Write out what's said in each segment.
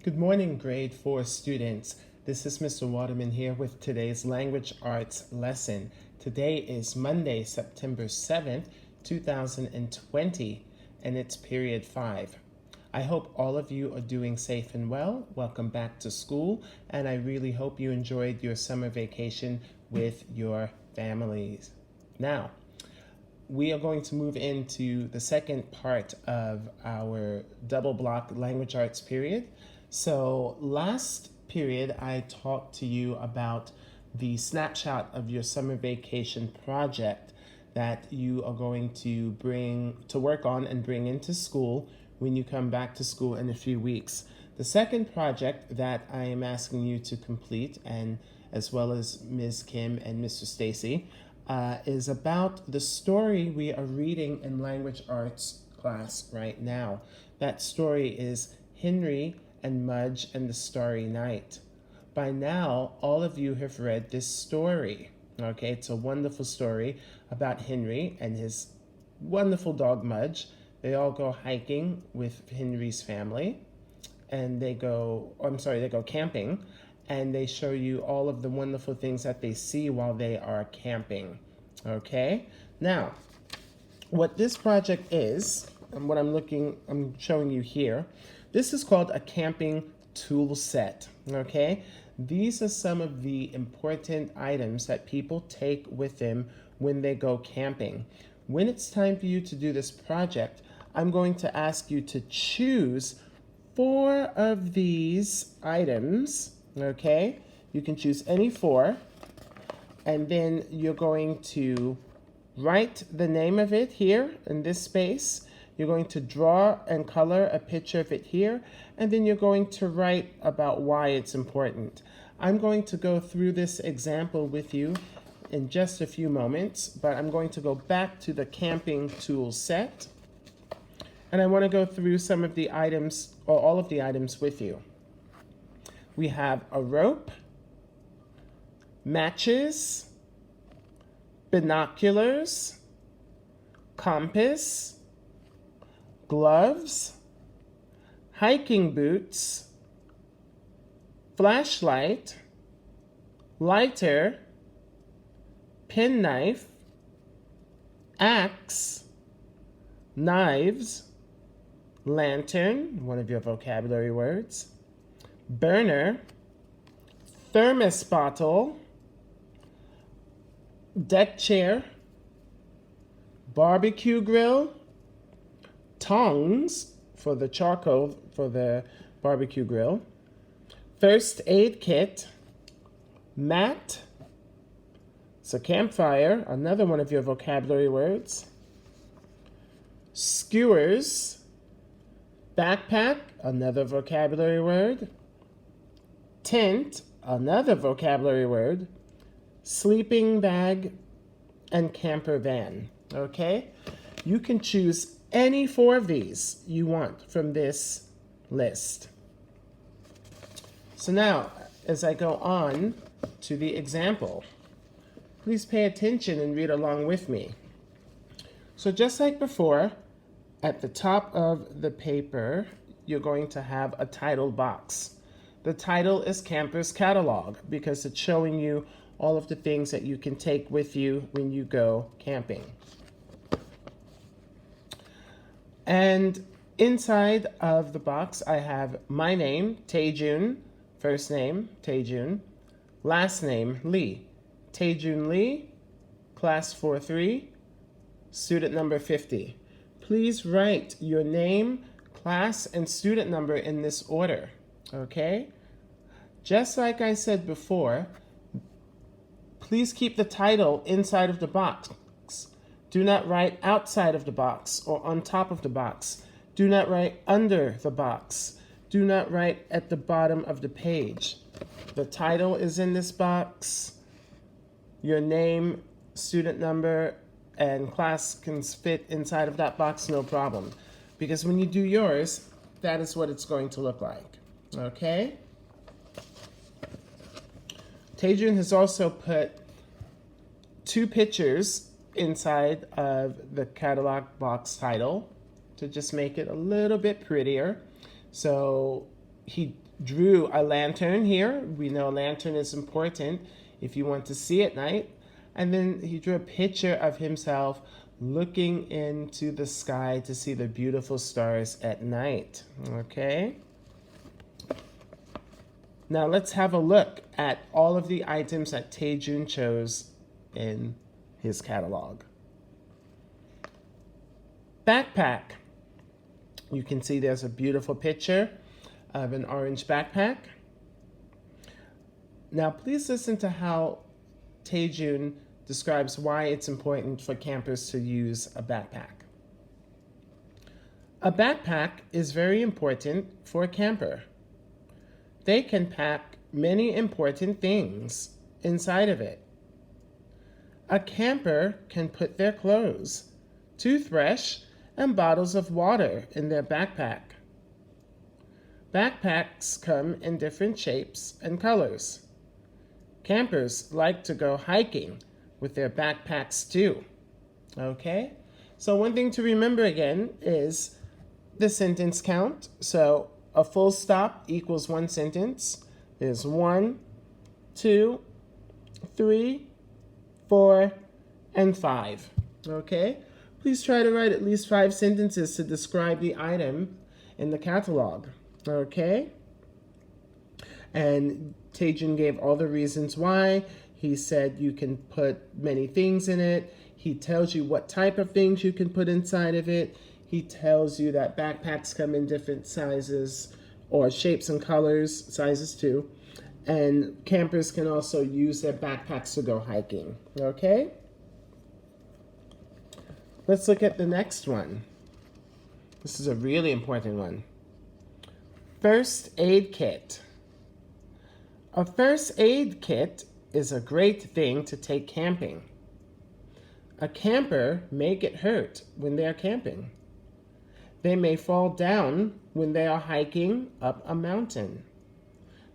Good morning, grade 4 students. This is Mr. Waterman here with today's language arts lesson. Today is Monday, September 7th, 2020, and it's period 5. I hope all of you are doing safe and well. Welcome back to school, and I really hope you enjoyed your summer vacation with your families. Now, we are going to move into the second part of our double block language arts period. So last period, I talked to you about the snapshot of your summer vacation project that you are going to work on and bring into school when you come back to school in a few weeks. The second project that I am asking you to complete, and as well as Ms. Kim and Mr. Stacy, is about the story we are reading in language arts class right now. That story is Henry and Mudge and the Starry Night. By now, all of you have read this story. Okay, it's a wonderful story about Henry and his wonderful dog Mudge. They all go hiking with Henry's family, and they go camping, and they show you all of the wonderful things that they see while they are camping. Okay, now what this project is, and what I'm showing you here, this is called a camping tool set. Okay, these are some of the important items that people take with them when they go camping. When it's time for you to do this project, I'm going to ask you to choose 4 of these items. Okay, you can choose any 4, and then you're going to write the name of it here in this space. You're going to draw and color a picture of it here, and then you're going to write about why it's important. I'm going to go through this example with you in just a few moments, but I'm going to go back to the camping tool set, and I want to go through some of the items, or all of the items with you. We have a rope, matches, binoculars, compass, gloves, hiking boots, flashlight, lighter, penknife, axe, knives, lantern, one of your vocabulary words, burner, thermos bottle, deck chair, barbecue grill, tongs for the charcoal for the barbecue grill, first aid kit, mat, it's a campfire, another one of your vocabulary words, skewers, backpack, another vocabulary word, tent, another vocabulary word, sleeping bag, and camper van. Okay? You can choose any 4 of these you want from this list. So now, as I go on to the example, please pay attention and read along with me. So just like before, at the top of the paper, you're going to have a title box. The title is Camper's Catalog because it's showing you all of the things that you can take with you when you go camping. And inside of the box, I have my name, Taejun, first name, Taejun, last name, Lee. Taejun Lee, class 4-3, student number 50. Please write your name, class, and student number in this order, okay? Just like I said before, please keep the title inside of the box. Do not write outside of the box or on top of the box. Do not write under the box. Do not write at the bottom of the page. The title is in this box. Your name, student number, and class can fit inside of that box, no problem. Because when you do yours, that is what it's going to look like. Okay? Taejun has also put 2 pictures inside of the catalog box title to just make it a little bit prettier. So he drew a lantern here. We know a lantern is important if you want to see at night. And then he drew a picture of himself looking into the sky to see the beautiful stars at night. Okay? Now let's have a look at all of the items that Taejun chose in his catalog. Backpack. You can see there's a beautiful picture of an orange backpack. Now please listen to how Taejun describes why it's important for campers to use a backpack. A backpack is very important for a camper. They can pack many important things inside of it. A camper can put their clothes, toothbrush, and bottles of water in their backpack. Backpacks come in different shapes and colors. Campers like to go hiking with their backpacks too. Okay? So one thing to remember again is the sentence count. So a full stop equals one sentence. There's 1, 2, 3, 4, and 5. Okay? Please try to write at least 5 sentences to describe the item in the catalog. Okay? And Taejun gave all the reasons why. He said you can put many things in it. He tells you what type of things you can put inside of it. He tells you that backpacks come in different sizes or shapes and colors, sizes too. And campers can also use their backpacks to go hiking. Okay? Let's look at the next one. This is a really important one. First aid kit. A first aid kit is a great thing to take camping. A camper may get hurt when they are camping. They may fall down when they are hiking up a mountain.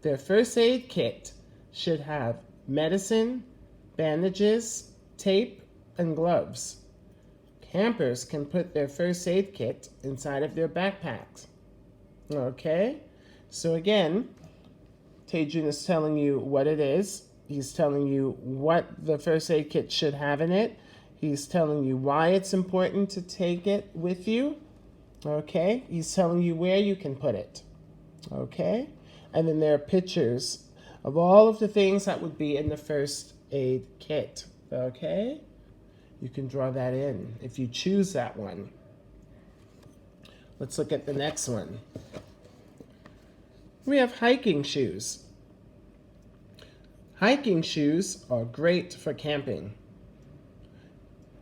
Their first aid kit should have medicine, bandages, tape, and gloves. Campers can put their first aid kit inside of their backpacks. Okay? So again, Taejun is telling you what it is. He's telling you what the first aid kit should have in it. He's telling you why it's important to take it with you. Okay? He's telling you where you can put it. Okay? And then there are pictures of all of the things that would be in the first aid kit. Okay? You can draw that in if you choose that one. Let's look at the next one. We have hiking shoes. Hiking shoes are great for camping.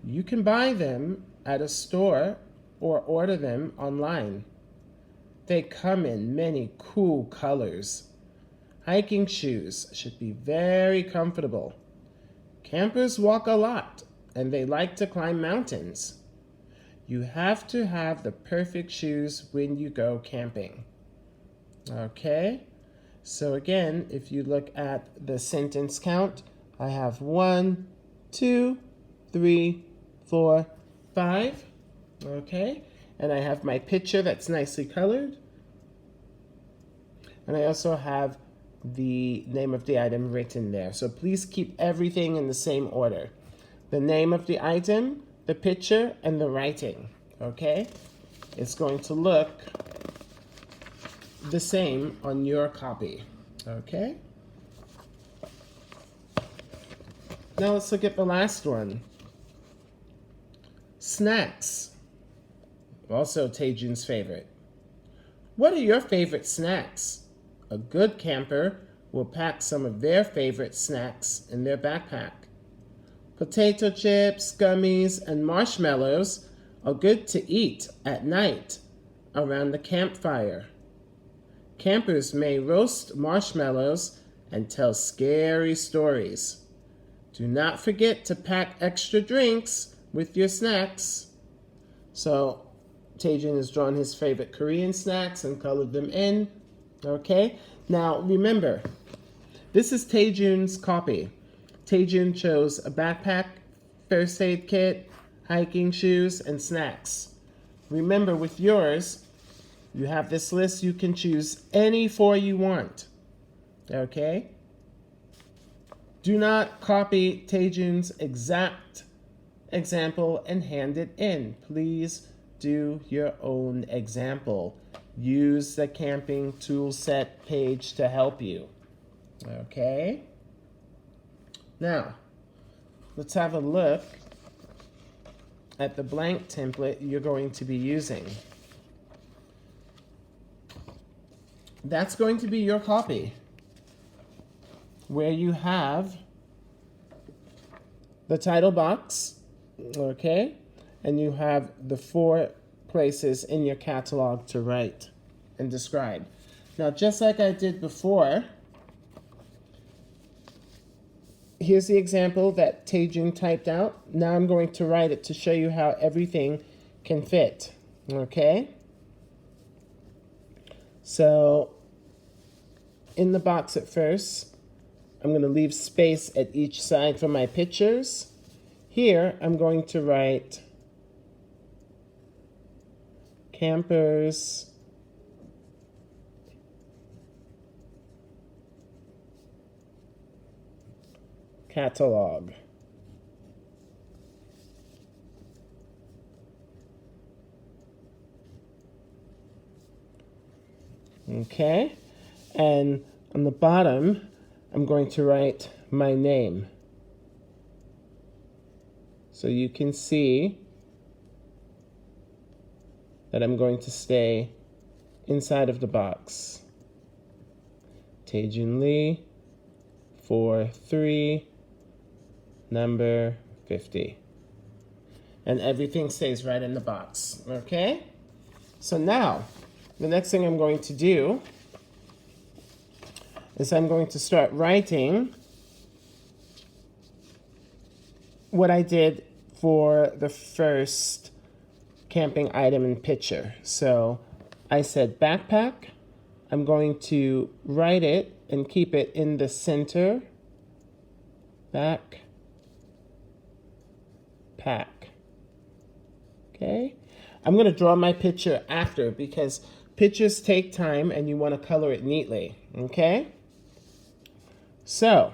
You can buy them at a store or order them online. They come in many cool colors. Hiking shoes should be very comfortable. Campers walk a lot and they like to climb mountains. You have to have the perfect shoes when you go camping. Okay? So again, if you look at the sentence count, I have 1, 2, 3, 4, 5. Okay? And I have my picture that's nicely colored. And I also have the name of the item written there. So please keep everything in the same order. The name of the item, the picture, and the writing. Okay? It's going to look the same on your copy. Okay? Now let's look at the last one. Snacks. Also Taejun's favorite. What are your favorite snacks? A good camper will pack some of their favorite snacks in their backpack. Potato chips, gummies, and marshmallows are good to eat at night around the campfire. Campers may roast marshmallows and tell scary stories. Do not forget to pack extra drinks with your snacks. So Taejun has drawn his favorite Korean snacks and colored them in. Okay? Now remember, this is Taejun's copy. Taejun chose a backpack, first aid kit, hiking shoes, and snacks. Remember with yours, You have this list. You can choose any four you want. Okay? Do not copy Taejun's exact example and hand it in. Please do your own example. Use the camping tool set page to help you. Okay? Now, let's have a look at the blank template you're going to be using. That's going to be your copy, where you have the title box, okay? And you have the 4 places in your catalog to write and describe. Now, just like I did before, here's the example that Taejun typed out. Now I'm going to write it to show you how everything can fit, okay? So, in the box at first, I'm going to leave space at each side for my pictures. Here, I'm going to write campers catalog. Okay, and on the bottom, I'm going to write my name. So you can see that I'm going to stay inside of the box. Taejun Lee, 4-3, number 50. And everything stays right in the box, okay? So now, the next thing I'm going to do is I'm going to start writing what I did for the first camping item and picture. So I said backpack. I'm going to write it and keep it in the center. Backpack. Okay? I'm going to draw my picture after because pictures take time and you want to color it neatly. Okay? So,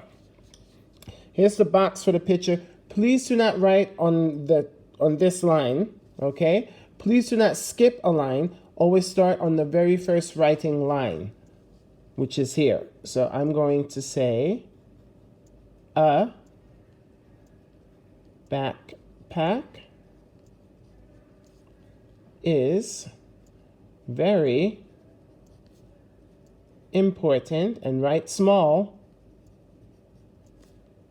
here's the box for the picture. Please do not write on this line, okay? Please do not skip a line. Always start on the very first writing line, which is here. So I'm going to say a backpack is very important, and write small,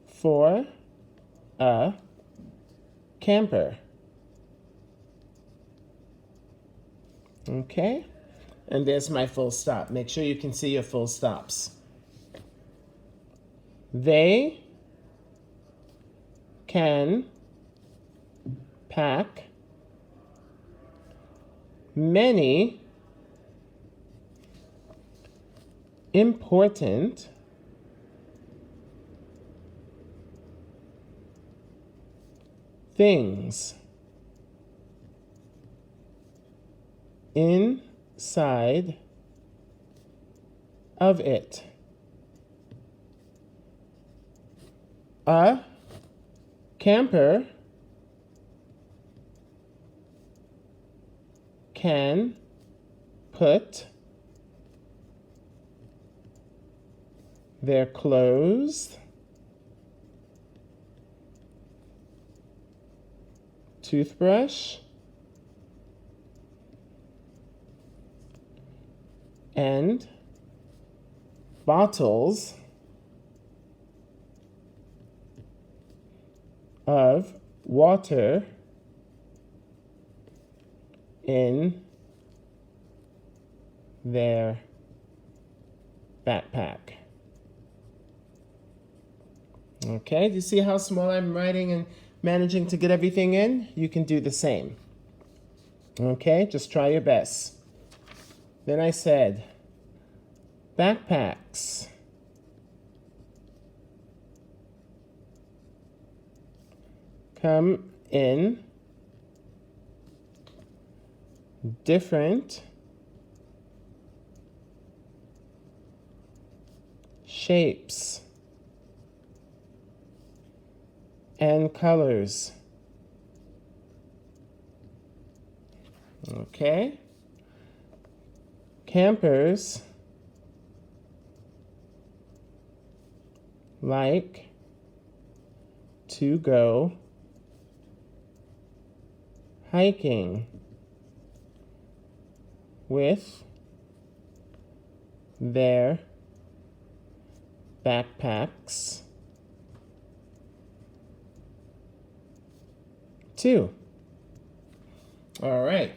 for a camper. Okay? And there's my full stop. Make sure you can see your full stops. They can pack many important things inside of it. A camper can put their clothes, toothbrush, and bottles of water in their backpack. Okay, do you see how small I'm writing and managing to get everything in? You can do the same. Okay, just try your best. Then I said, backpacks come in different shapes and colors. Okay? Campers like to go hiking with their backpacks too. All right,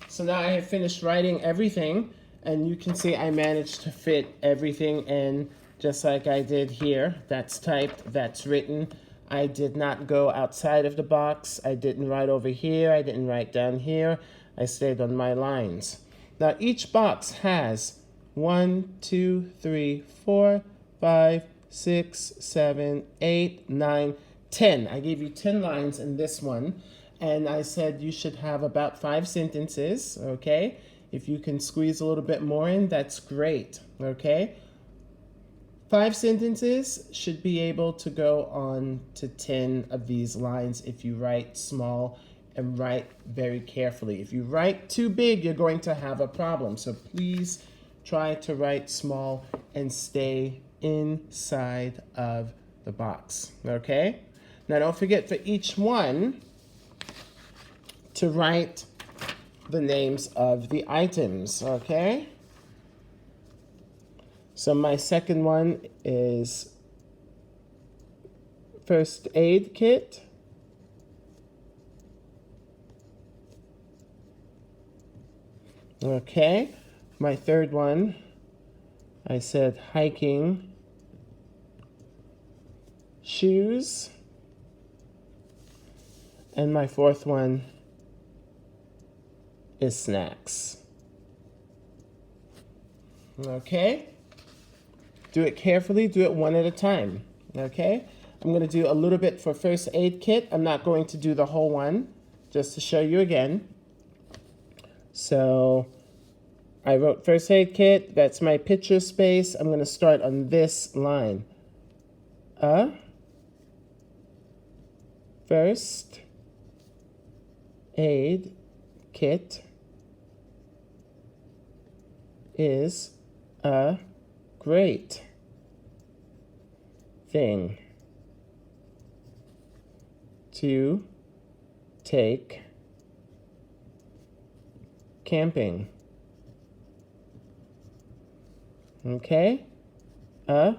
so now I have finished writing everything, and you can see I managed to fit everything in just like I did here. That's typed, that's written. I did not go outside of the box. I didn't write over here. I didn't write down here. I stayed on my lines. Now each box has 1, 2, 3, 4, 5, 6, 7, 8, 9, 10. I gave you 10 lines in this one, and I said you should have about 5 sentences, okay? If you can squeeze a little bit more in, that's great, okay? 5 sentences should be able to go on to 10 of these lines if you write small and write very carefully. If you write too big, you're going to have a problem. So please try to write small and stay inside of the box, okay? Now don't forget for each one to write the names of the items, okay? So my second one is first aid kit. Okay, my third one, I said hiking shoes. And my fourth one is snacks. Okay? Do it carefully, do it one at a time, okay? I'm gonna do a little bit for first aid kit. I'm not going to do the whole one, just to show you again. So I wrote first aid kit, that's my picture space. I'm gonna start on this line. First aid kit is a great thing to take camping. Okay? A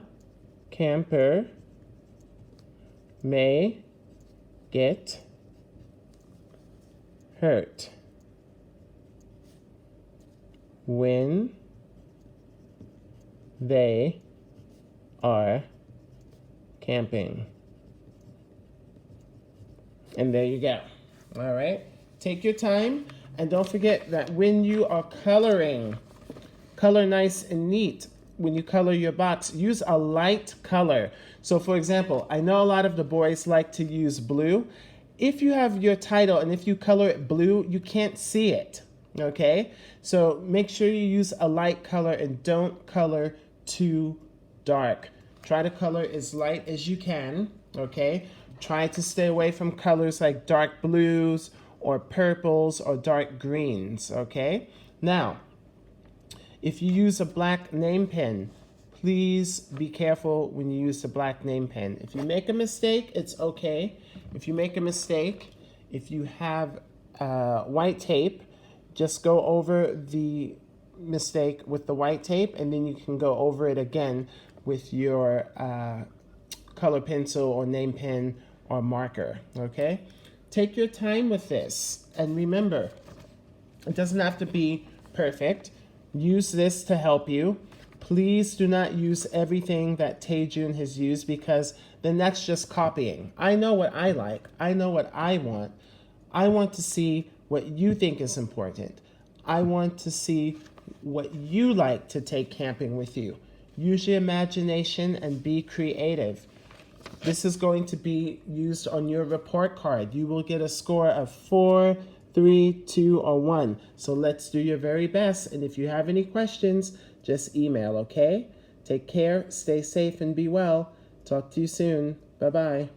camper may get hurt when they are camping. And there you go. All right. Take your time, and don't forget that when you are coloring, color nice and neat. When you color your box, use a light color. So for example, I know a lot of the boys like to use blue. If you have your title and if you color it blue, you can't see it, okay? So make sure you use a light color and don't color too dark. Try to color as light as you can, okay? Try to stay away from colors like dark blues or purples or dark greens, okay? Now, if you use a black name pen, please be careful when you use the black name pen. If you make a mistake, it's okay. If you make a mistake, if you have white tape, just go over the mistake with the white tape, and then you can go over it again with your color pencil or name pen or marker, okay? Take your time with this, and remember, it doesn't have to be perfect. Use this to help you. Please do not use everything that Taejun has used, because then that's just copying. I know what I like. I know what I want. I want to see what you think is important. I want to see what you like to take camping with you. Use your imagination and be creative. This is going to be used on your report card. You will get a score of 4, 3, 2, or 1. So let's do your very best. And if you have any questions, just email, okay? Take care, stay safe, and be well. Talk to you soon. Bye-bye.